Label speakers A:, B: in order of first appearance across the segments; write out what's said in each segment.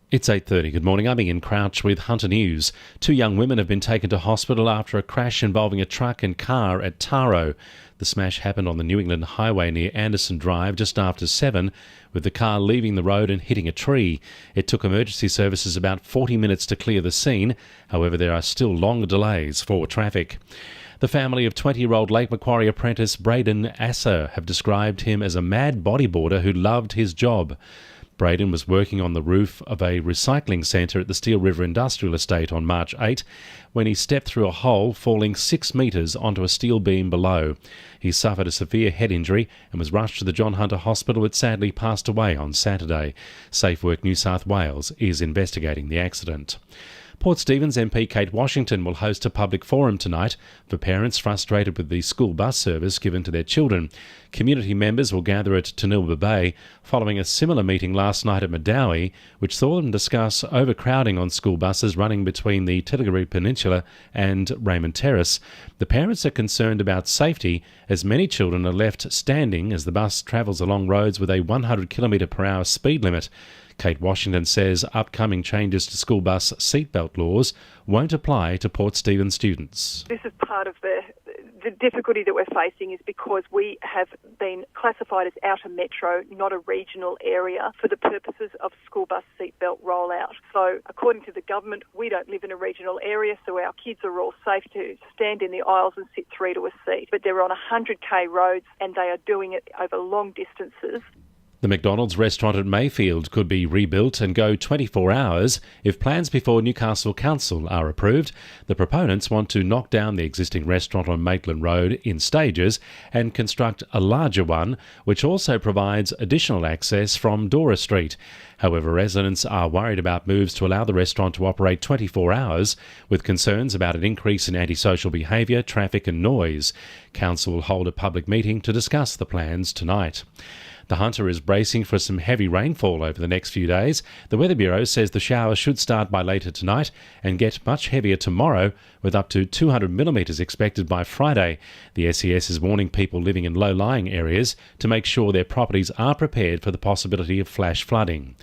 A: It's 8:30. Good morning. I'm Ian Crouch with Hunter News. Two young women have been taken to hospital after a crash involving a truck and car at Taro. The smash happened on the New England Highway near Anderson Drive just after 7, with the car leaving the road and hitting a tree. It took emergency services about 40 minutes to clear the scene. However, there are still long delays for traffic. The family of 20-year-old Lake Macquarie apprentice Braden Asser have described him as a mad bodyboarder who loved his job. Braden was working on the roof of a recycling centre at the Steel River Industrial Estate on March 8 when he stepped through a hole, falling 6 metres onto a steel beam below. He suffered a severe head injury and was rushed to the John Hunter Hospital, but sadly passed away on Saturday. Safe Work New South Wales is investigating the accident. Port Stephens MP Kate Washington will host a public forum tonight for parents frustrated with the school bus service given to their children. Community members will gather at 2NURFM Bay following a similar meeting last night at Medowie, which saw them discuss overcrowding on school buses running between the Tilligaree Peninsula and Raymond Terrace. The parents are concerned about safety as many children are left standing as the bus travels along roads with a 100 km/h speed limit. Kate Washington says upcoming changes to school bus seatbelt laws won't apply to Port Stephens students.
B: This is part of the difficulty that we're facing is because we have been classified as outer metro, not a regional area, for the purposes of school bus seatbelt rollout. So according to the government, we don't live in a regional area, so our kids are all safe to stand in the aisles and sit three to a seat. But they're on 100k roads and they are doing it over long distances.
A: The McDonald's restaurant at Mayfield could be rebuilt and go 24 hours if plans before Newcastle Council are approved. The proponents want to knock down the existing restaurant on Maitland Road in stages and construct a larger one, which also provides additional access from Dora Street. However, residents are worried about moves to allow the restaurant to operate 24 hours, with concerns about an increase in antisocial behaviour, traffic and noise. Council will hold a public meeting to discuss the plans tonight. The Hunter is bracing for some heavy rainfall over the next few days. The Weather Bureau says the showers should start by later tonight and get much heavier tomorrow, with up to 200 millimetres expected by Friday. The SES is warning people living in low-lying areas to make sure their properties are prepared for the possibility of flash flooding.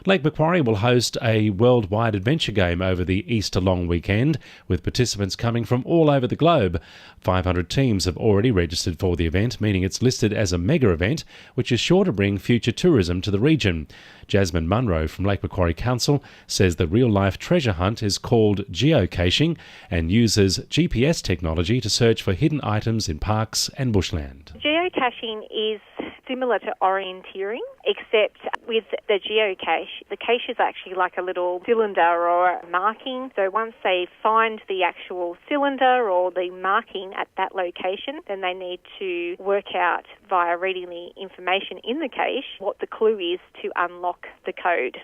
A: Lake Macquarie will host a worldwide adventure game over the Easter long weekend, with participants coming from all over the globe. 500 teams have already registered for the event, meaning it's listed as a mega event, which is sure to bring future tourism to the region. Jasmine Munro from Lake Macquarie Council says the real-life treasure hunt is called geocaching and uses GPS technology to search for hidden items in parks and bushland.
C: Geocaching is similar to orienteering, except with the geocache, the cache is actually like a little cylinder or a marking. So once they find the actual cylinder or the marking at that location, then they need to work out via reading the information in the cache what the clue is to unlock the code.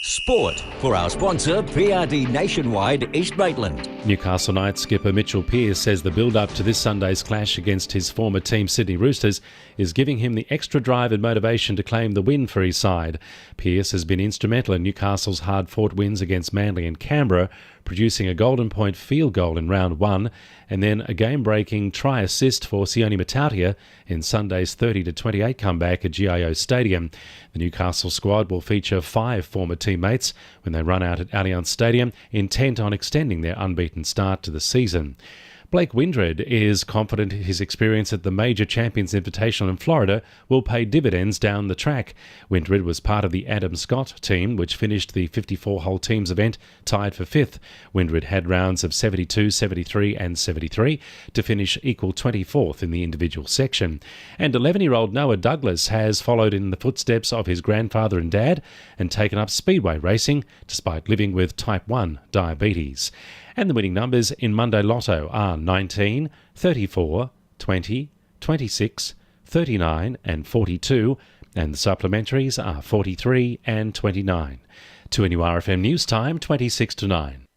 D: Sport for our sponsor, PRD Nationwide East Maitland.
A: Newcastle Knights skipper Mitchell Pearce says the build-up to this Sunday's clash against his former team Sydney Roosters is giving him the extra drive and motivation to claim the win for his side. Pearce has been instrumental in Newcastle's hard-fought wins against Manly and Canberra, producing a Golden Point field goal in round 1 and then a game-breaking try assist for Sione Matautia in Sunday's 30-28 comeback at GIO Stadium. The Newcastle squad will feature 5 former teammates when they run out at Allianz Stadium, intent on extending their unbeaten start to the season. Blake Windred is confident his experience at the Major Champions Invitational in Florida will pay dividends down the track. Windred was part of the Adam Scott team, which finished the 54-hole teams event tied for 5th. Windred had rounds of 72, 73 and 73 to finish equal 24th in the individual section. And 11-year-old Noah Douglas has followed in the footsteps of his grandfather and dad and taken up speedway racing despite living with type 1 diabetes. And the winning numbers in Monday Lotto are 19, 34, 20, 26, 39 and 42, and the supplementaries are 43 and 29. 2NURFM News Time, 26 to 9.